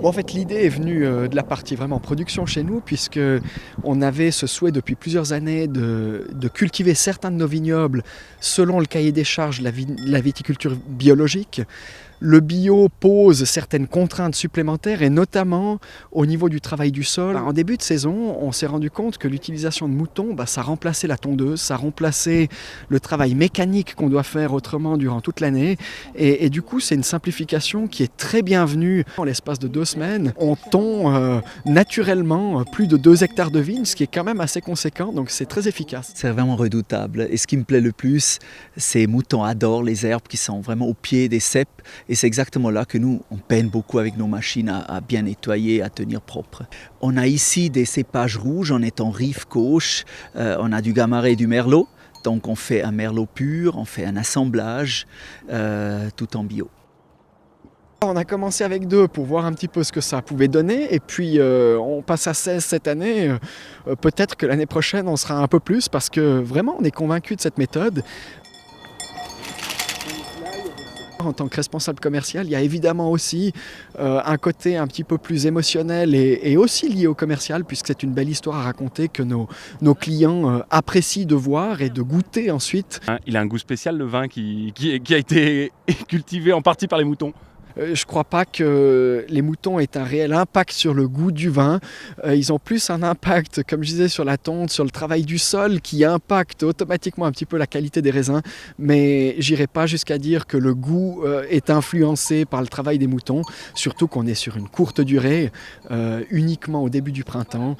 Bon, en fait, l'idée est venue de la partie vraiment production chez nous, puisque on avait ce souhait depuis plusieurs années de cultiver certains de nos vignobles selon le cahier des charges de la viticulture biologique. Le bio pose certaines contraintes supplémentaires et notamment au niveau du travail du sol. En début de saison, on s'est rendu compte que l'utilisation de moutons, ça remplaçait la tondeuse, ça remplaçait le travail mécanique qu'on doit faire autrement durant toute l'année. Et du coup, c'est une simplification qui est très bienvenue. En l'espace de 2 semaines, on tond naturellement plus de 2 hectares de vignes, ce qui est quand même assez conséquent, donc c'est très efficace. C'est vraiment redoutable. Et ce qui me plaît le plus, ces moutons adorent les herbes qui sont vraiment au pied des ceps. Et c'est exactement là que nous, on peine beaucoup avec nos machines à bien nettoyer, à tenir propre. On a ici des cépages rouges, on est en rive gauche, on a du Gamaret et du Merlot. Donc on fait un Merlot pur, on fait un assemblage, tout en bio. On a commencé avec 2 pour voir un petit peu ce que ça pouvait donner et puis on passe à 16 cette année. Peut-être que l'année prochaine on sera un peu plus parce que vraiment on est convaincu de cette méthode. En tant que responsable commercial, il y a évidemment aussi un côté un petit peu plus émotionnel et aussi lié au commercial, puisque c'est une belle histoire à raconter que nos clients apprécient de voir et de goûter ensuite. Il a un goût spécial, le vin qui a été cultivé en partie par les moutons. Je ne crois pas que les moutons aient un réel impact sur le goût du vin. Ils ont plus un impact, comme je disais, sur la tonte, sur le travail du sol, qui impacte automatiquement un petit peu la qualité des raisins. Mais j'irai pas jusqu'à dire que le goût est influencé par le travail des moutons, surtout qu'on est sur une courte durée, uniquement au début du printemps.